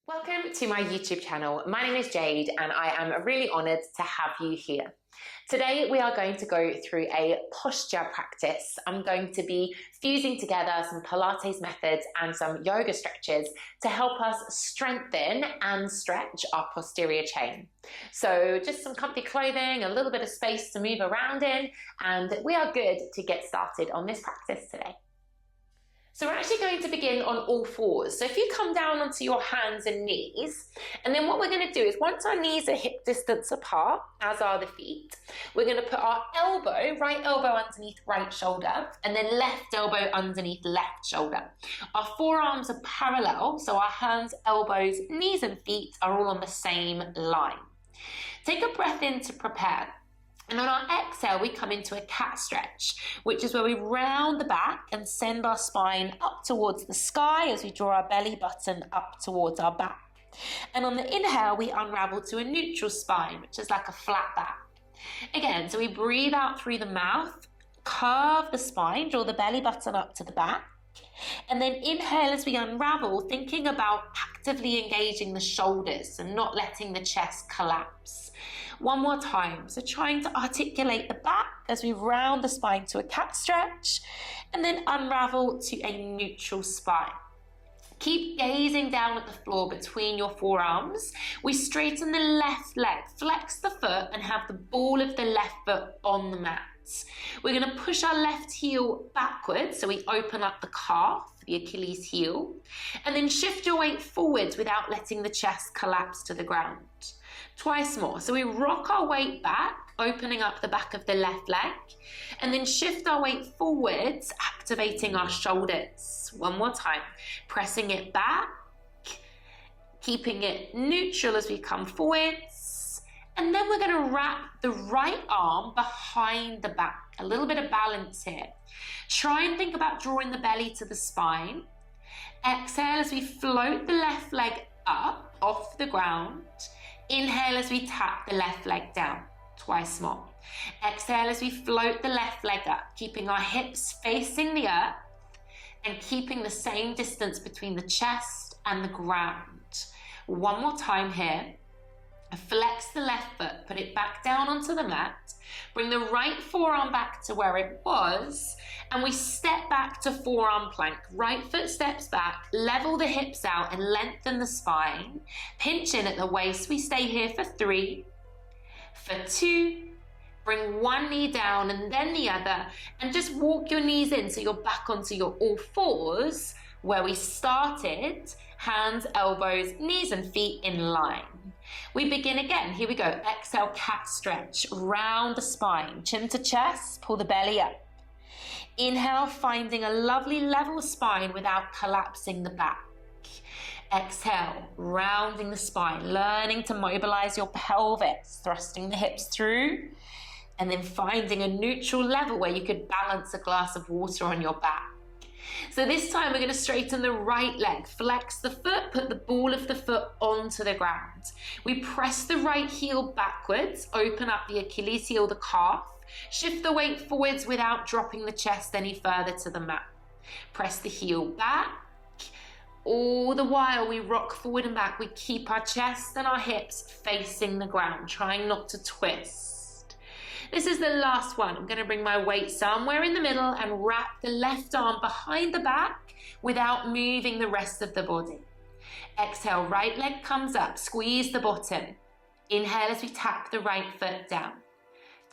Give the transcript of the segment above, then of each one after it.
Welcome to my YouTube channel. My name is Jade and I am really honoured to have you here. Today we are going to go through a posture practice. I'm going to be fusing together some Pilates methods and some yoga stretches to help us strengthen and stretch our posterior chain. So just some comfy clothing, a little bit of space to move around in, and we are good to get started on this practice today. So we're actually going to begin on all fours. So if you come down onto your hands and knees, and then what we're going to do is once our knees are hip distance apart, as are the feet, we're going to put our elbow, right elbow underneath right shoulder, and then left elbow underneath left shoulder. Our forearms are parallel, so our hands, elbows, knees and feet are all on the same line. Take a breath in to prepare. And on our exhale, we come into a cat stretch, which is where we round the back and send our spine up towards the sky as we draw our belly button up towards our back. And on the inhale, we unravel to a neutral spine, which is like a flat back. Again, so we breathe out through the mouth, curve the spine, draw the belly button up to the back. And then inhale as we unravel, thinking about actively engaging the shoulders and not letting the chest collapse. One more time, so trying to articulate the back as we round the spine to a cat stretch and then unravel to a neutral spine. Keep gazing down at the floor between your forearms. We straighten the left leg, flex the foot and have the ball of the left foot on the mat. We're going to push our left heel backwards, so we open up the calf, the Achilles heel, and then shift your weight forwards without letting the chest collapse to the ground. Twice more. So we rock our weight back, opening up the back of the left leg, and then shift our weight forwards, activating our shoulders. One more time. Pressing it back, keeping it neutral as we come forwards, and then we're going to wrap the right arm behind the back. A little bit of balance here. Try and think about drawing the belly to the spine. Exhale as we float the left leg up off the ground. Inhale as we tap the left leg down, twice more. Exhale as we float the left leg up, keeping our hips facing the earth and keeping the same distance between the chest and the ground. One more time here. Flex the left foot, put it back down onto the mat, bring the right forearm back to where it was, and we step back to forearm plank. Right foot steps back, level the hips out and lengthen the spine. Pinch in at the waist. We stay here for 3, for 2, bring one knee down and then the other, and just walk your knees in so you're back onto your all fours where we started, hands, elbows, knees and feet in line. We begin again. Here we go. Exhale, cat stretch. Round the spine, chin to chest, pull the belly up. Inhale, finding a lovely level spine without collapsing the back. Exhale, rounding the spine, learning to mobilize your pelvis, thrusting the hips through, and then finding a neutral level where you could balance a glass of water on your back. So this time we're going to straighten the right leg, flex the foot, put the ball of the foot onto the ground. We press the right heel backwards, open up the Achilles heel, the calf, shift the weight forwards without dropping the chest any further to the mat. Press the heel back. All the while we rock forward and back, we keep our chest and our hips facing the ground, trying not to twist. This is the last one. I'm going to bring my weight somewhere in the middle and wrap the left arm behind the back without moving the rest of the body. Exhale, right leg comes up, squeeze the bottom. Inhale as we tap the right foot down.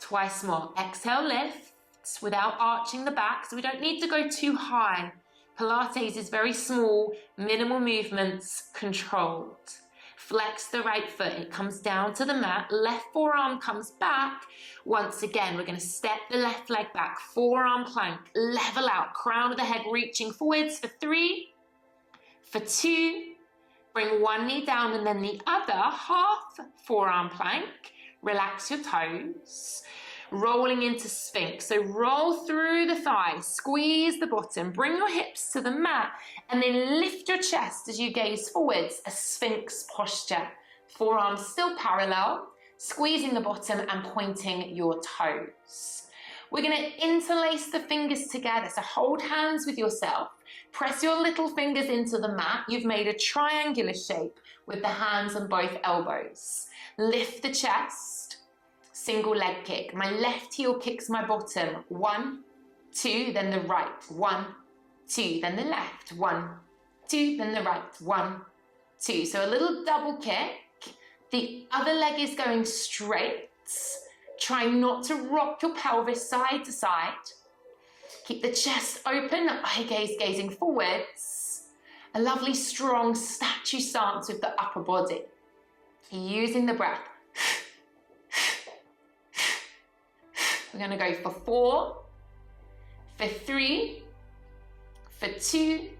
Twice more. Exhale, lifts without arching the back, so we don't need to go too high. Pilates is very small, minimal movements, controlled. Flex the right foot, it comes down to the mat, left forearm comes back. Once again, we're going to step the left leg back, forearm plank, level out, crown of the head reaching forwards for 3, for 2, bring one knee down and then the other, half forearm plank, relax your toes. Rolling into Sphinx. So roll through the thighs, squeeze the bottom, bring your hips to the mat, and then lift your chest as you gaze forwards, a Sphinx posture. Forearms still parallel, squeezing the bottom and pointing your toes. We're going to interlace the fingers together. So hold hands with yourself, Press your little fingers into the mat. You've made a triangular shape with the hands on both elbows. Lift the chest, single leg kick. My left heel kicks my bottom. 1, 2, then the right. 1, 2, then the left. 1, 2, then the right. 1, 2. So a little double kick. The other leg is going straight. Try not to rock your pelvis side to side. Keep the chest open, eye gaze gazing forwards. A lovely strong statue stance with the upper body. Using the breath. We're going to go for 4, for 3, for 2,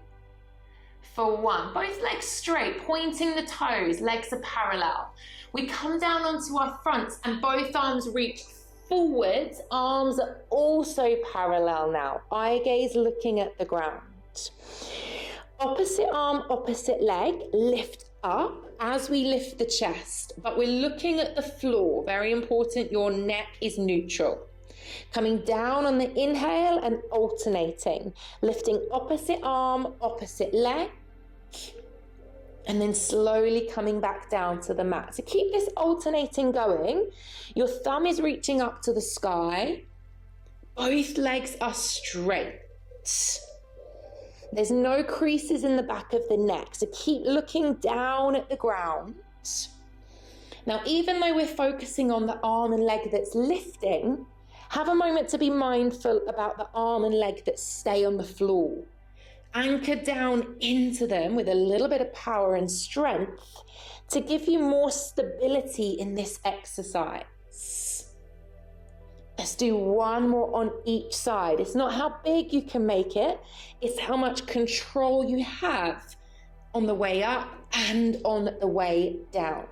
for 1. Both legs straight, pointing the toes, legs are parallel. We come down onto our fronts and both arms reach forwards. Arms are also parallel now. Eye gaze looking at the ground. Opposite arm, opposite leg, lift up as we lift the chest, but we're looking at the floor. Very important, your neck is neutral. Coming down on the inhale and alternating, lifting opposite arm, opposite leg, and then slowly coming back down to the mat. So keep this alternating going. Your thumb is reaching up to the sky. Both legs are straight. There's no creases in the back of the neck, so keep looking down at the ground. Now, even though we're focusing on the arm and leg that's lifting, have a moment to be mindful about the arm and leg that stay on the floor. Anchor down into them with a little bit of power and strength to give you more stability in this exercise. Let's do one more on each side. It's not how big you can make it, it's how much control you have on the way up and on the way down.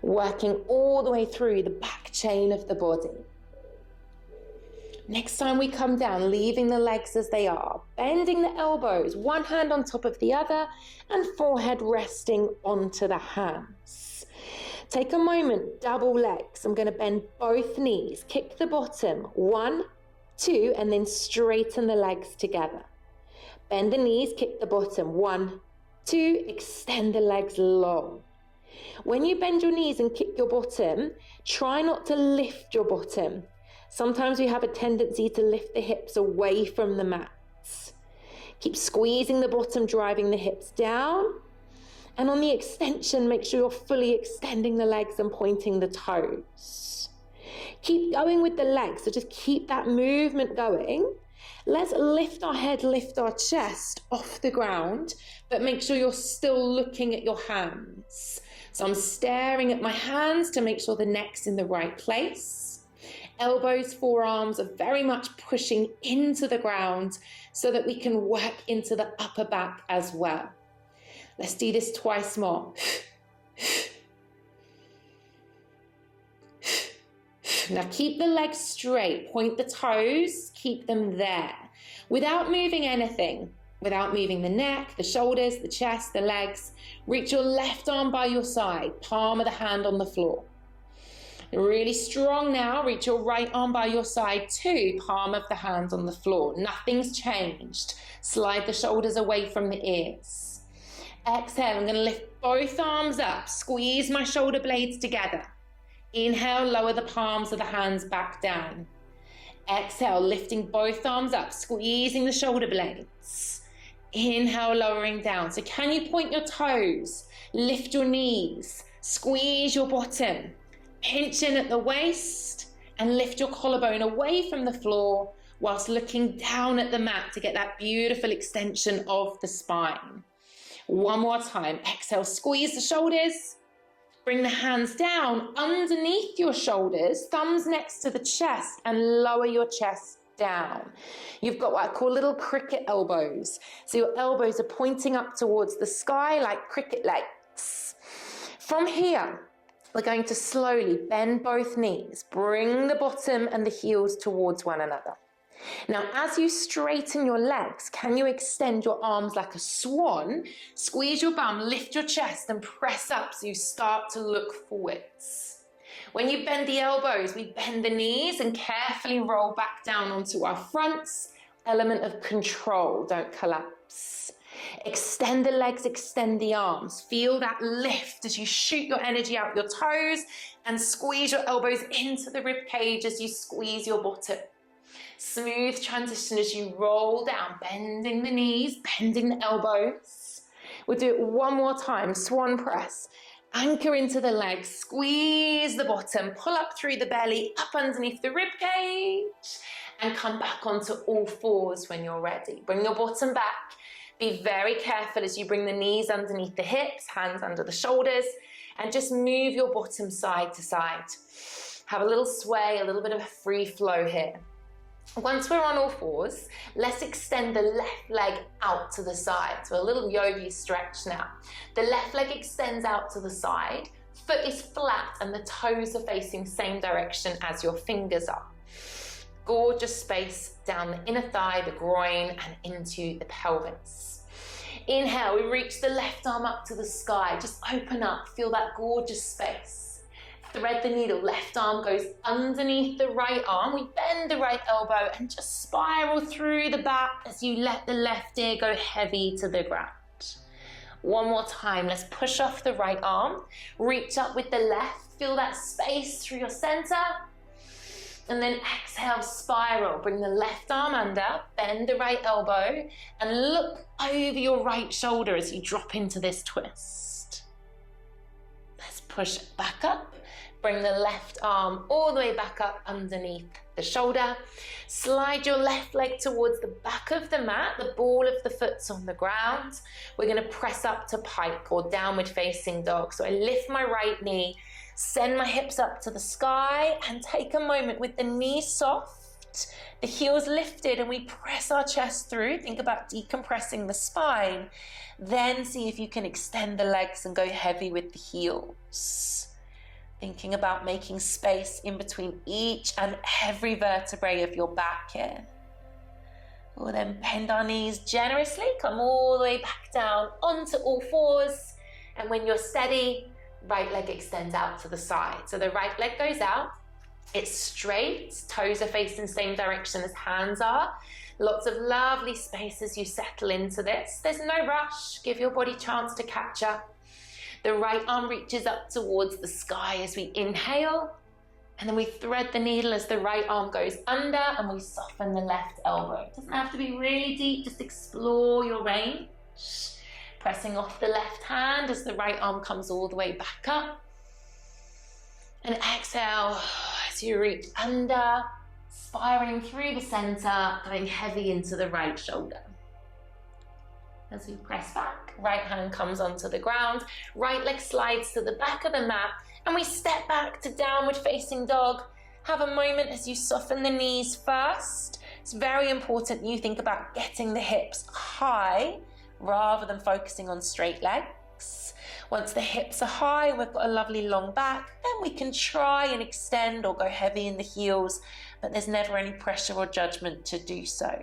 Working all the way through the back chain of the body. Next time we come down, leaving the legs as they are, bending the elbows, one hand on top of the other, and forehead resting onto the hands. Take a moment, double legs. I'm going to bend both knees, kick the bottom, 1, 2, and then straighten the legs together. Bend the knees, kick the bottom, 1, 2, extend the legs long. When you bend your knees and kick your bottom, try not to lift your bottom. Sometimes we have a tendency to lift the hips away from the mats. Keep squeezing the bottom, driving the hips down. And on the extension, make sure you're fully extending the legs and pointing the toes. Keep going with the legs, so just keep that movement going. Let's lift our head, lift our chest off the ground, but make sure you're still looking at your hands. So I'm staring at my hands to make sure the neck's in the right place. Elbows, forearms are very much pushing into the ground so that we can work into the upper back as well. Let's do this twice more. Now keep the legs straight, point the toes, keep them there. Without moving anything, without moving the neck, the shoulders, the chest, the legs, reach your left arm by your side, palm of the hand on the floor. Really strong now, reach your right arm by your side too, palm of the hand on the floor. Nothing's changed. Slide the shoulders away from the ears. Exhale, I'm going to lift both arms up, squeeze my shoulder blades together. Inhale, lower the palms of the hands back down. Exhale, lifting both arms up, squeezing the shoulder blades. Inhale, lowering down. So can you point your toes, lift your knees, squeeze your bottom. Pinch in at the waist and lift your collarbone away from the floor whilst looking down at the mat to get that beautiful extension of the spine. One more time. Exhale, squeeze the shoulders. Bring the hands down underneath your shoulders, thumbs next to the chest, and lower your chest down. You've got what I call little cricket elbows. So your elbows are pointing up towards the sky like cricket legs. From here, we're going to slowly bend both knees, bring the bottom and the heels towards one another. Now, as you straighten your legs, can you extend your arms like a swan? Squeeze your bum, lift your chest and press up so you start to look forwards. When you bend the elbows, we bend the knees and carefully roll back down onto our fronts, element of control. Don't collapse. Extend the legs, extend the arms. Feel that lift as you shoot your energy out your toes and squeeze your elbows into the rib cage as you squeeze your bottom. Smooth transition as you roll down, bending the knees, bending the elbows. We'll do it one more time. Swan press. Anchor into the legs, squeeze the bottom, pull up through the belly, up underneath the rib cage, and come back onto all fours when you're ready. Bring your bottom back. Be very careful as you bring the knees underneath the hips, hands under the shoulders, and just move your bottom side to side. Have a little sway, a little bit of a free flow here. Once we're on all fours, let's extend the left leg out to the side. So a little yogi stretch now. The left leg extends out to the side, foot is flat and the toes are facing same direction as your fingers are. Gorgeous space down the inner thigh, the groin, and into the pelvis. Inhale, we reach the left arm up to the sky. Just open up, feel that gorgeous space. Thread the needle, left arm goes underneath the right arm. We bend the right elbow and just spiral through the back as you let the left ear go heavy to the ground. One more time, let's push off the right arm. Reach up with the left, feel that space through your center. And then exhale, spiral. Bring the left arm under, bend the right elbow, and look over your right shoulder as you drop into this twist. Let's push back up. Bring the left arm all the way back up underneath the shoulder. Slide your left leg towards the back of the mat. The ball of the foot's on the ground. We're going to press up to pike or downward facing dog. So I lift my right knee, send my hips up to the sky, and take a moment with the knees soft, the heels lifted, and we press our chest through. Think about decompressing the spine. Then see if you can extend the legs and go heavy with the heels. Thinking about making space in between each and every vertebrae of your back here. We'll then bend our knees generously, come all the way back down onto all fours. And when you're steady, right leg extends out to the side. So the right leg goes out, it's straight, toes are facing the same direction as hands are. Lots of lovely space as you settle into this. There's no rush, give your body a chance to catch up. The right arm reaches up towards the sky as we inhale, and then we thread the needle as the right arm goes under and we soften the left elbow. It doesn't have to be really deep, just explore your range. Pressing off the left hand as the right arm comes all the way back up. And exhale as you reach under, spiraling through the center, going heavy into the right shoulder. As we press back, right hand comes onto the ground, right leg slides to the back of the mat, and we step back to downward facing dog. Have a moment as you soften the knees first. It's very important you think about getting the hips high rather than focusing on straight legs. Once the hips are high, we've got a lovely long back, then we can try and extend or go heavy in the heels, but there's never any pressure or judgment to do so.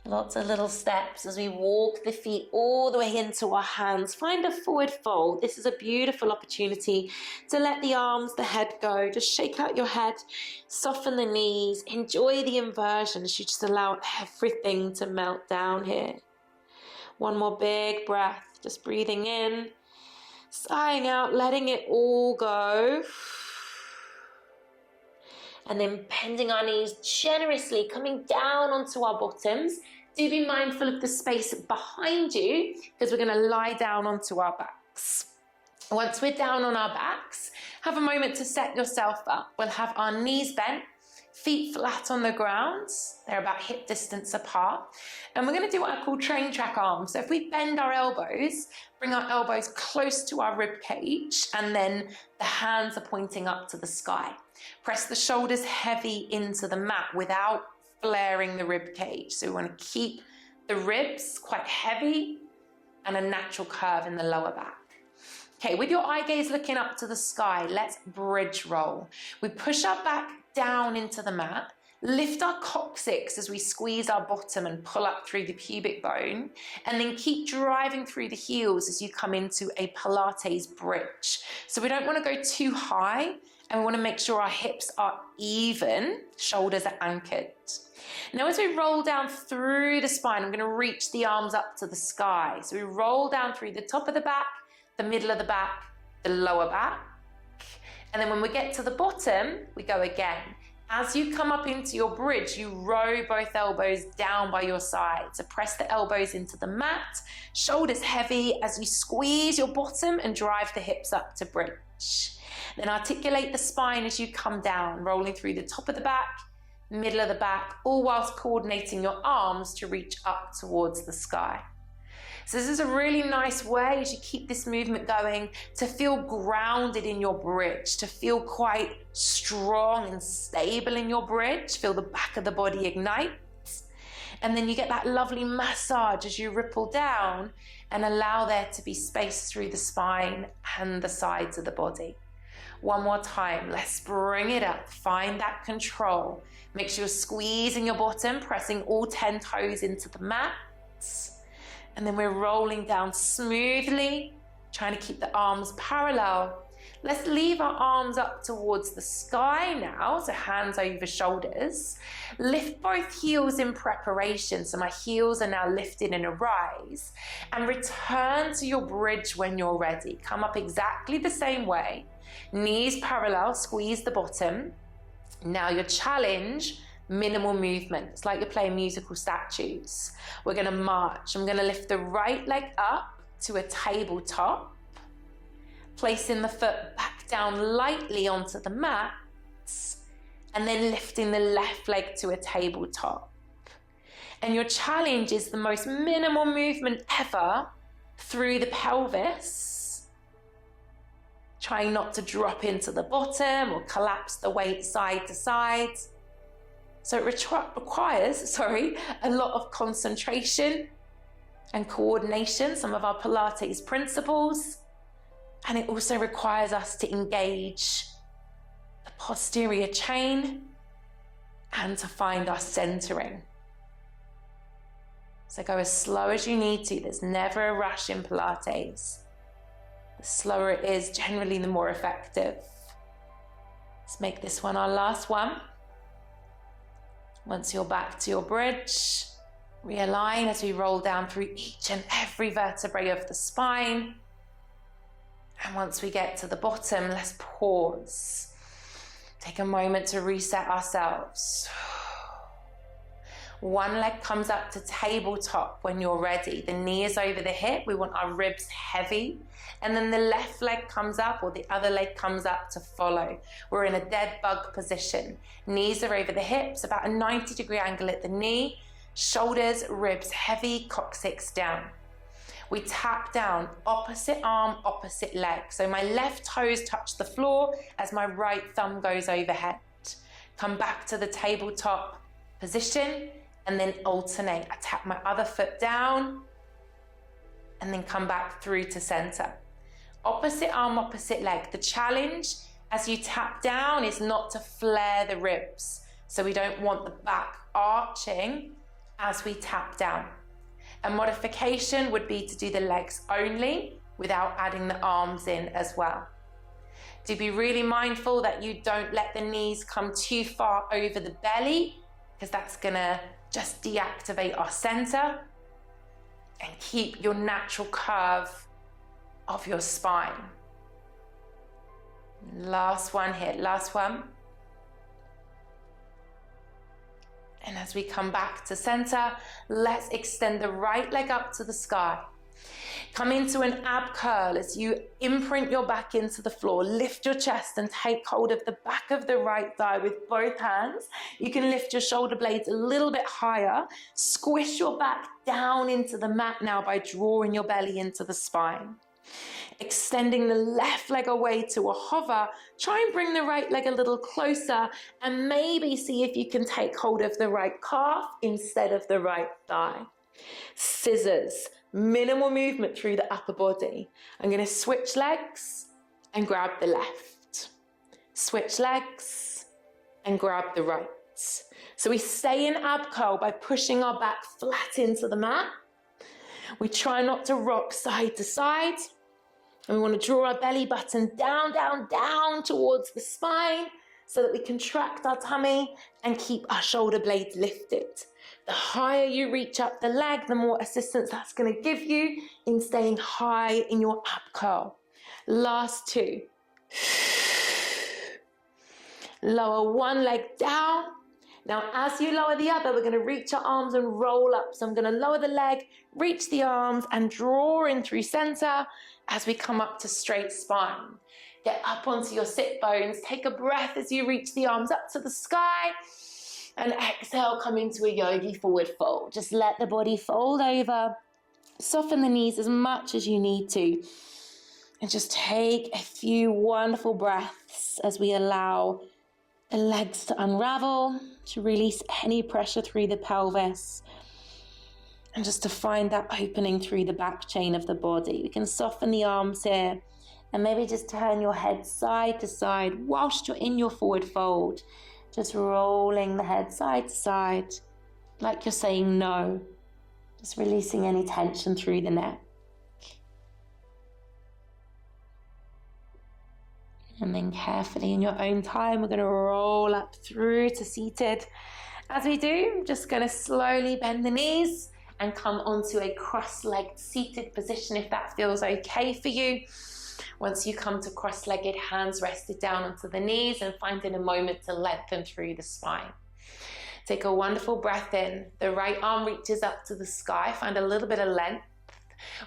Lots of little steps as we walk the feet all the way into our hands. Find a forward fold. This is a beautiful opportunity to let the arms, the head go. Just shake out your head, soften the knees, enjoy the inversion as you just allow everything to melt down here. One more big breath, just breathing in, sighing out, letting it all go. And then bending our knees generously, coming down onto our bottoms. Do be mindful of the space behind you because we're going to lie down onto our backs. Once we're down on our backs, have a moment to set yourself up. We'll have our knees bent, feet flat on the ground. They're about hip distance apart. And we're going to do what I call train track arms. So if we bend our elbows, bring our elbows close to our rib cage, and then the hands are pointing up to the sky. Press the shoulders heavy into the mat without flaring the rib cage. So we want to keep the ribs quite heavy and a natural curve in the lower back. Okay, with your eye gaze looking up to the sky, let's bridge roll. We push our back down into the mat, lift our coccyx as we squeeze our bottom and pull up through the pubic bone, and then keep driving through the heels as you come into a Pilates bridge. So we don't want to go too high And we want to make sure our hips are even, shoulders are anchored. Now as we roll down through the spine, I'm going to reach the arms up to the sky. So we roll down through the top of the back, the middle of the back, the lower back. And then when we get to the bottom, we go again. As you come up into your bridge, you row both elbows down by your side. So press the elbows into the mat, shoulders heavy as you squeeze your bottom and drive the hips up to bridge. Then articulate the spine as you come down, rolling through the top of the back, middle of the back, all whilst coordinating your arms to reach up towards the sky. So this is a really nice way, as you keep this movement going, to feel grounded in your bridge, to feel quite strong and stable in your bridge. Feel the back of the body ignite. And then you get that lovely massage as you ripple down and allow there to be space through the spine and the sides of the body. One more time, let's bring it up. Find that control. Make sure you're squeezing your bottom, pressing all 10 toes into the mat. And then we're rolling down smoothly, trying to keep the arms parallel. Let's leave our arms up towards the sky now, so hands over shoulders. Lift both heels in preparation, so my heels are now lifted in a rise. And return to your bridge when you're ready. Come up exactly the same way. Knees parallel, squeeze the bottom. Now your challenge, minimal movement. It's like you're playing musical statues. We're going to march. I'm going to lift the right leg up to a tabletop, placing the foot back down lightly onto the mat, and then lifting the left leg to a tabletop. And your challenge is the most minimal movement ever through the pelvis, trying not to drop into the bottom or collapse the weight side to side. So it requires a lot of concentration and coordination, some of our Pilates principles. And it also requires us to engage the posterior chain and to find our centering. So go as slow as you need to. There's never a rush in Pilates. The slower it is, generally the more effective. Let's make this one our last one. Once you're back to your bridge, realign as we roll down through each and every vertebrae of the spine. And once we get to the bottom, let's pause. Take a moment to reset ourselves. One leg comes up to tabletop when you're ready. The knee is over the hip. We want our ribs heavy. And then the left leg comes up, or the other leg comes up to follow. We're in a dead bug position. Knees are over the hips, about a 90-degree angle at the knee. Shoulders, ribs heavy, coccyx down. We tap down, opposite arm, opposite leg. So my left toes touch the floor as my right thumb goes overhead. Come back to the tabletop position and then alternate. I tap my other foot down and then come back through to center. Opposite arm, opposite leg. The challenge as you tap down is not to flare the ribs. So we don't want the back arching as we tap down. A modification would be to do the legs only without adding the arms in as well. Do be really mindful that you don't let the knees come too far over the belly, because that's gonna just deactivate our center, and keep your natural curve of your spine. Last one here, last one. And as we come back to center, let's extend the right leg up to the sky. Come into an ab curl as you imprint your back into the floor. Lift your chest and take hold of the back of the right thigh with both hands. You can lift your shoulder blades a little bit higher. Squish your back down into the mat now by drawing your belly into the spine. Extending the left leg away to a hover. Try and bring the right leg a little closer and maybe see if you can take hold of the right calf instead of the right thigh. Scissors, minimal movement through the upper body. I'm going to switch legs and grab the left. Switch legs and grab the right. So we stay in ab curl by pushing our back flat into the mat. We try not to rock side to side. And we want to draw our belly button down, down, down towards the spine so that we contract our tummy and keep our shoulder blades lifted. The higher you reach up the leg, the more assistance that's going to give you in staying high in your ab curl. Last two. Lower one leg down. Now, as you lower the other, we're going to reach our arms and roll up. So I'm going to lower the leg, reach the arms, and draw in through center as we come up to straight spine. Get up onto your sit bones. Take a breath as you reach the arms up to the sky. And exhale, come into a yogi forward fold. Just let the body fold over. Soften the knees as much as you need to. And just take a few wonderful breaths as we allow the legs to unravel, to release any pressure through the pelvis, and just to find that opening through the back chain of the body. We can soften the arms here, and maybe just turn your head side to side whilst you're in your forward fold, just rolling the head side to side, like you're saying no, just releasing any tension through the neck. And then carefully in your own time, we're going to roll up through to seated. As we do, I'm just going to slowly bend the knees and come onto a cross-legged seated position if that feels okay for you. Once you come to cross-legged, hands rested down onto the knees and finding a moment to lengthen through the spine. Take a wonderful breath in. The right arm reaches up to the sky. Find a little bit of length.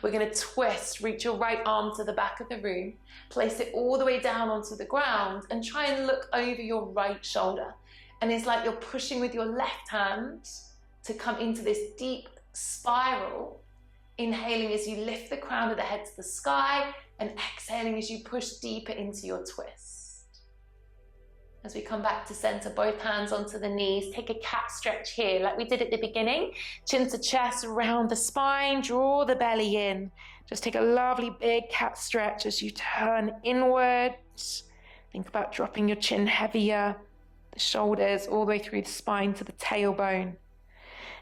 We're going to twist, reach your right arm to the back of the room, place it all the way down onto the ground and try and look over your right shoulder. And it's like you're pushing with your left hand to come into this deep spiral, inhaling as you lift the crown of the head to the sky and exhaling as you push deeper into your twist. As we come back to center, both hands onto the knees, take a cat stretch here like we did at the beginning. Chin to chest, round the spine, draw the belly in. Just take a lovely big cat stretch as you turn inwards. Think about dropping your chin heavier, the shoulders all the way through the spine to the tailbone.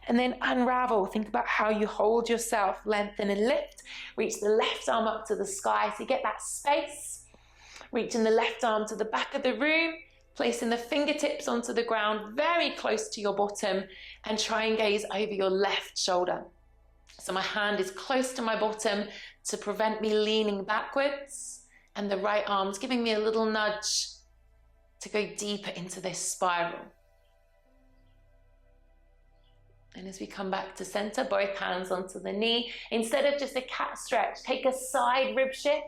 And then unravel. Think about how you hold yourself, lengthen and lift. Reach the left arm up to the sky so you get that space. Reaching the left arm to the back of the room. Placing the fingertips onto the ground very close to your bottom and try and gaze over your left shoulder. So my hand is close to my bottom to prevent me leaning backwards, and the right arm's giving me a little nudge to go deeper into this spiral. And as we come back to center, both hands onto the knee. Instead of just a cat stretch, take a side rib shift,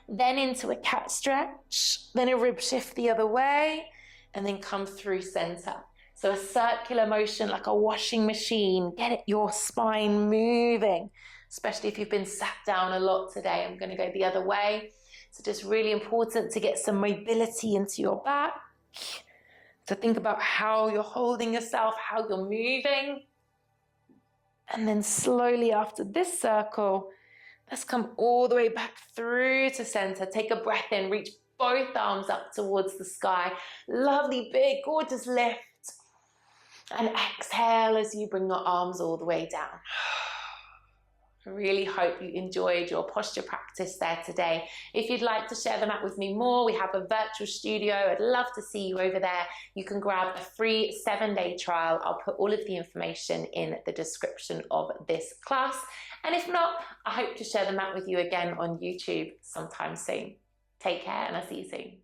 then into a cat stretch, then a rib shift the other way, and then come through center. So a circular motion like a washing machine. Get your spine moving, especially if you've been sat down a lot today. I'm going to go the other way. So just really important to get some mobility into your back. So think about how you're holding yourself, how you're moving. And then slowly after this circle, let's come all the way back through to center. Take a breath in, reach both arms up towards the sky. Lovely, big, gorgeous lift. And exhale as you bring your arms all the way down. I really hope you enjoyed your posture practice there today. If you'd like to share the mat with me more, we have a virtual studio. I'd love to see you over there. You can grab a free 7-day trial. I'll put all of the information in the description of this class. And if not, I hope to share the mat with you again on YouTube sometime soon. Take care and I'll see you soon.